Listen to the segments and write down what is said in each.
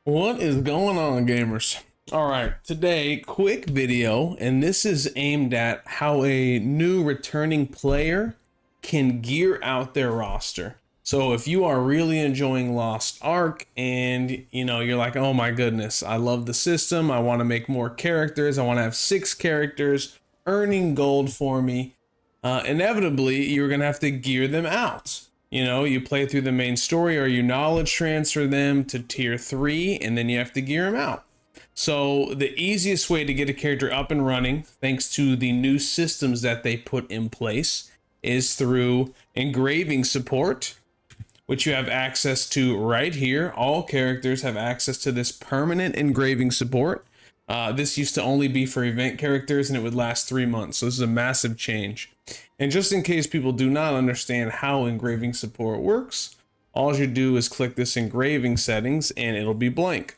What is going on, gamers? All right, today, quick video, and this is aimed at how a new returning player can gear out their roster. So if you are really enjoying Lost Ark and you're like, oh my goodness, I love the system, I want to make more characters, I want to have 6 characters earning gold for me, inevitably you're gonna have to gear them out. You play through the main story or you knowledge transfer them to tier 3 and then you have to gear them out. So the easiest way to get a character up and running, thanks to the new systems that they put in place, is through engraving support, which you have access to right here. All characters have access to this permanent engraving support. This used to only be for event characters and it would last 3 months. So this is a massive change. And just in case people do not understand how engraving support works, all you do is click this engraving settings and it'll be blank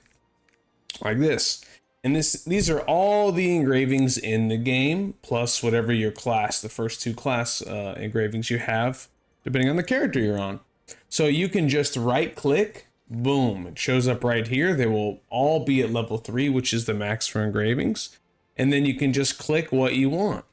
like this. And these are all the engravings in the game, plus whatever your class, the first 2 class engravings you have, depending on the character you're on. So you can just right click, boom, it shows up right here. They will all be at level 3, which is the max for engravings. And then you can just click what you want.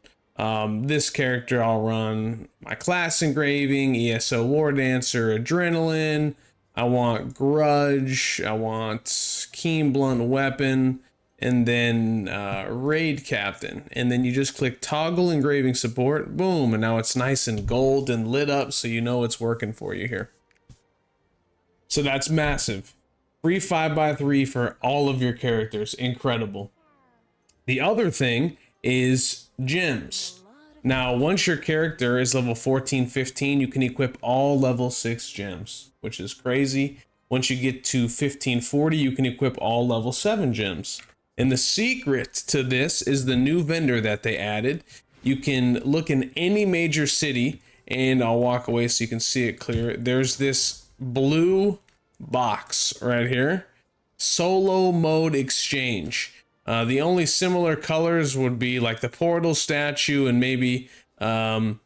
This character, I'll run my class engraving, ESO War Dancer, Adrenaline. I want Grudge. I want Keen Blunt Weapon, and then Raid Captain. And then you just click toggle engraving support, boom, and now it's nice and gold and lit up, so you know it's working for you here. So that's massive. Free 5x3 for all of your characters. Incredible. The other thing is gems. Now, once your character is level 14, 15, you can equip all level 6 gems, which is crazy. Once you get to 1540, you can equip all level 7 gems. And the secret to this is the new vendor that they added. You can look in any major city, and I'll walk away so you can see it clear. There's this blue box right here, solo mode exchange. The only similar colors would be like the portal statue and maybe the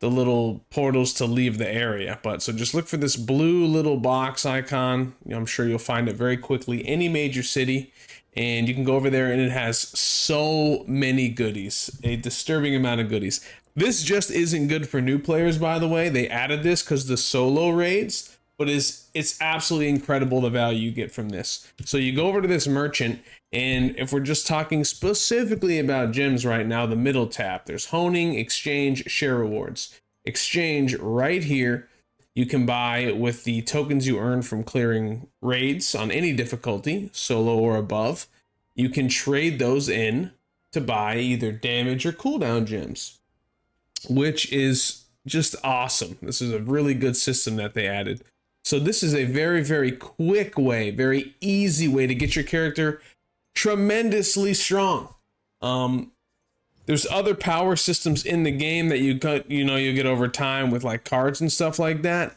little portals to leave the area. But so just look for this blue little box icon. I'm sure you'll find it very quickly, any major city, and you can go over there and it has so many goodies, a disturbing amount of goodies. This just isn't good for new players, by the way. They added this because the solo raids, but it's absolutely incredible the value you get from this. So you go over to this merchant, and if we're just talking specifically about gems right now, the middle tab, there's honing, exchange, share rewards. Exchange right here, you can buy with the tokens you earn from clearing raids on any difficulty, solo or above. You can trade those in to buy either damage or cooldown gems, which is just awesome. This is a really good system that they added. So this is a very, very quick way, very easy way to get your character tremendously strong. There's other power systems in the game that you get over time with like cards and stuff like that.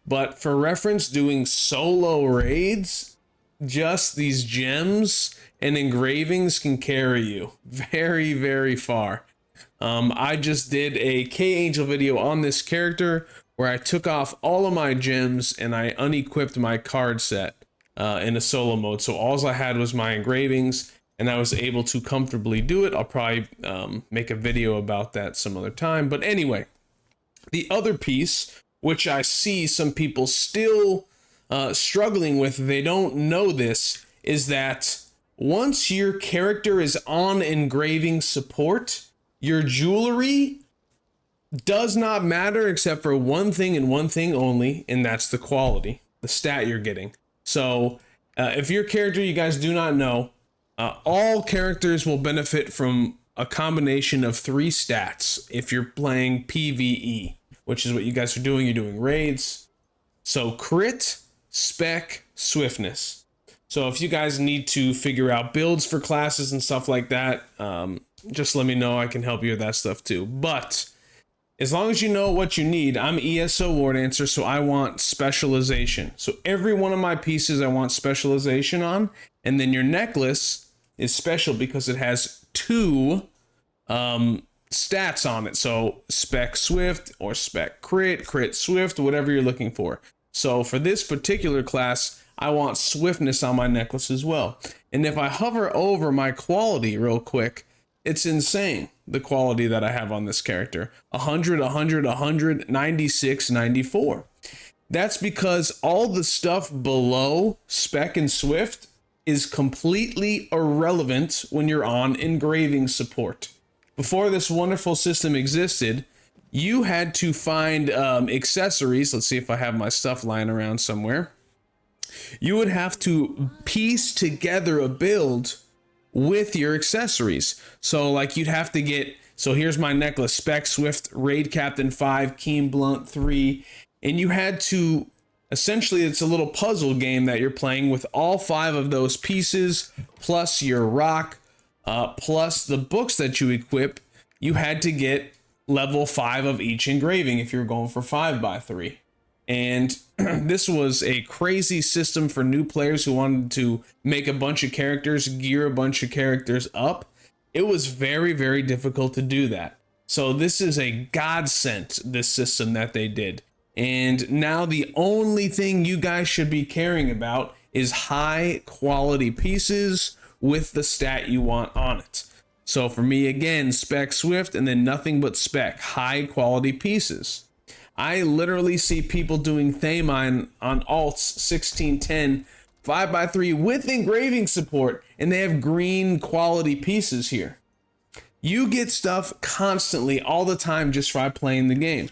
But for reference, doing solo raids, just these gems and engravings can carry you very, very far. I just did a K-Angel video on this character where I took off all of my gems and I unequipped my card set in a solo mode. So all I had was my engravings and I was able to comfortably do it. I'll probably make a video about that some other time. But anyway, the other piece, which I see some people still struggling with, they don't know this, is that once your character is on engraving support, your jewelry does not matter except for one thing and one thing only, and that's the quality, the stat you're getting. So if your character, you guys do not know, all characters will benefit from a combination of 3 stats if you're playing PvE, which is what you guys are doing. You're doing raids. So crit, spec, swiftness. So if you guys need to figure out builds for classes and stuff like that, just let me know. I can help you with that stuff too. But as long as you know what you need, I'm ESO War Dancer, so I want specialization. So every one of my pieces I want specialization on. And then your necklace is special because it has 2 stats on it. So spec swift or spec crit, crit swift, whatever you're looking for. So for this particular class, I want swiftness on my necklace as well. And if I hover over my quality real quick, it's insane, the quality that I have on this character. 100, 100, 100, 96, 94. That's because all the stuff below spec and swift is completely irrelevant when you're on engraving support. Before this wonderful system existed, you had to find accessories. Let's see if I have my stuff lying around somewhere. You would have to piece together a build with your accessories. So like you'd have to get, so here's my necklace, Spec Swift, Raid Captain 5, Keen Blunt 3, and you had to, essentially it's a little puzzle game that you're playing with all 5 of those pieces, plus your rock, plus the books that you equip. You had to get level 5 of each engraving if you're going for 5x3. And this was a crazy system for new players who wanted to make a bunch of characters, gear a bunch of characters up. It was very, very difficult to do that. So this is a godsend, this system that they did. And now the only thing you guys should be caring about is high quality pieces with the stat you want on it. So for me, again, Spec Swift and then nothing but spec, high quality pieces. I literally see people doing Thamine on alts 1610 5x3 with engraving support, and they have green quality pieces here. You get stuff constantly all the time just by playing the game.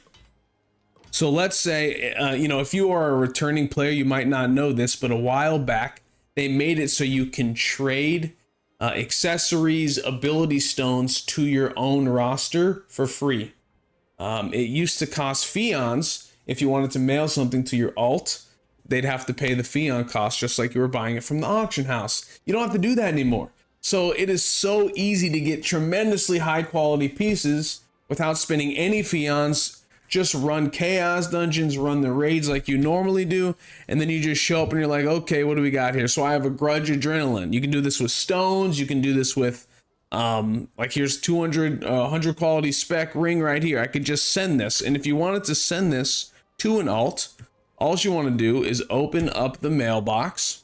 So let's say, if you are a returning player, you might not know this, but a while back, they made it so you can trade accessories, ability stones to your own roster for free. It used to cost fions. If you wanted to mail something to your alt, they'd have to pay the fion cost just like you were buying it from the auction house. You don't have to do that anymore. So it is so easy to get tremendously high quality pieces without spending any fions. Just run chaos dungeons, run the raids like you normally do, and then you just show up and you're like, okay, what do we got here? So I have a grudge adrenaline. You can do this with stones. You can do this with like here's 200 100 quality spec ring right here. I could just send this, and if you wanted to send this to an alt, all you want to do is open up the mailbox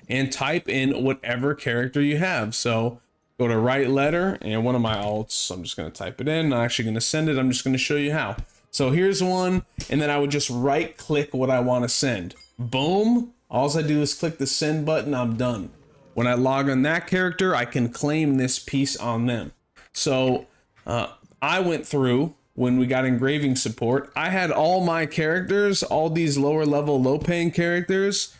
and type in whatever character you have. So go to write letter, and one of my alts, I'm just going to type it in. I'm not actually going to send it. I'm just going to show you how. So here's one, and then I would just right click what I want to send. Boom. All I do is click the send button. I'm done. When I log on that character, I can claim this piece on them. So I went through when we got engraving support. I had all my characters, all these lower level, low paying characters.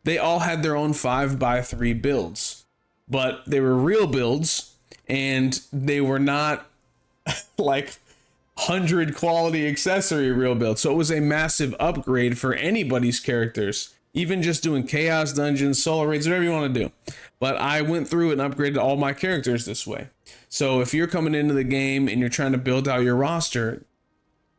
They all had their own 5x3 builds, but they were real builds, and they were not like 100 quality accessory real builds. So it was a massive upgrade for anybody's characters. Even just doing chaos dungeons, solo raids, whatever you want to do. But I went through and upgraded all my characters this way. So if you're coming into the game and you're trying to build out your roster,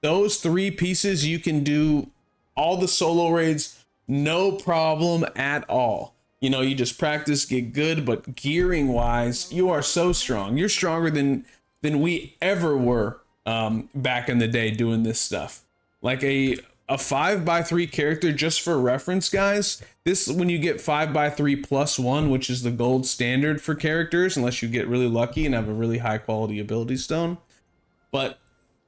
those 3 pieces, you can do all the solo raids, no problem at all. You just practice, get good, but gearing wise, you are so strong. You're stronger than we ever were back in the day doing this stuff. Like a 5x3 character, just for reference, guys, this, when you get 5x3 plus 1, which is the gold standard for characters, unless you get really lucky and have a really high quality ability stone. But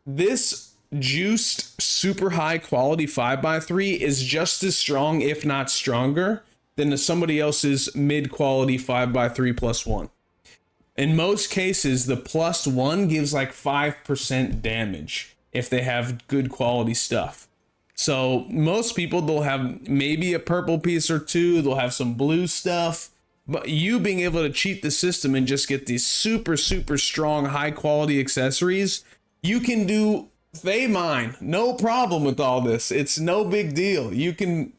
this juiced super high quality 5x3 is just as strong, if not stronger, than somebody else's mid quality 5x3 plus 1. In most cases, the plus 1 gives like 5% damage if they have good quality stuff. So most people, they'll have maybe a purple piece or 2, they'll have some blue stuff, but you being able to cheat the system and just get these super, super strong, high quality accessories, you can do Thamine, no problem with all this. It's no big deal. You can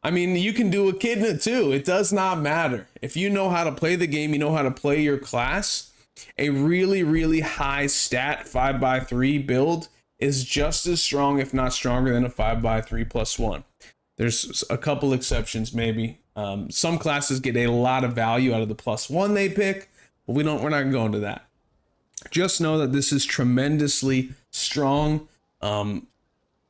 do Echidna too. It does not matter. If you know how to play the game, you know how to play your class, a really, really high stat 5x3 build is just as strong, if not stronger, than a 5x3 plus 1. There's a couple exceptions, maybe. Some classes get a lot of value out of the plus 1 they pick, but we're not going to go into that. Just know that this is tremendously strong.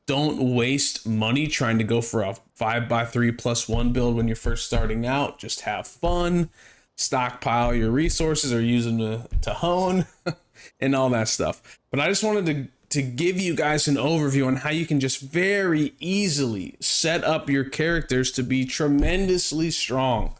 Don't waste money trying to go for a 5x3+1 build when you're first starting out. Just have fun, stockpile your resources or use them to hone and all that stuff. But I just wanted to give you guys an overview on how you can just very easily set up your characters to be tremendously strong.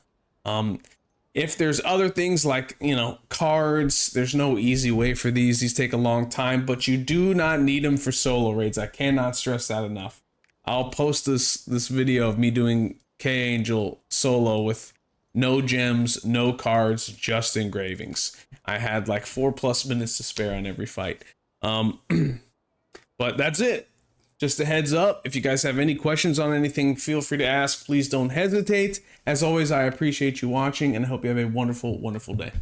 If there's other things like, you know, cards, there's no easy way for these. These take a long time, but you do not need them for solo raids. I cannot stress that enough. I'll post this video of me doing K-Angel solo with no gems, no cards, just engravings. I had like 4+ minutes to spare on every fight. But that's it. Just a heads up, if you guys have any questions on anything, feel free to ask. Please don't hesitate. As always, I appreciate you watching and I hope you have a wonderful, wonderful day.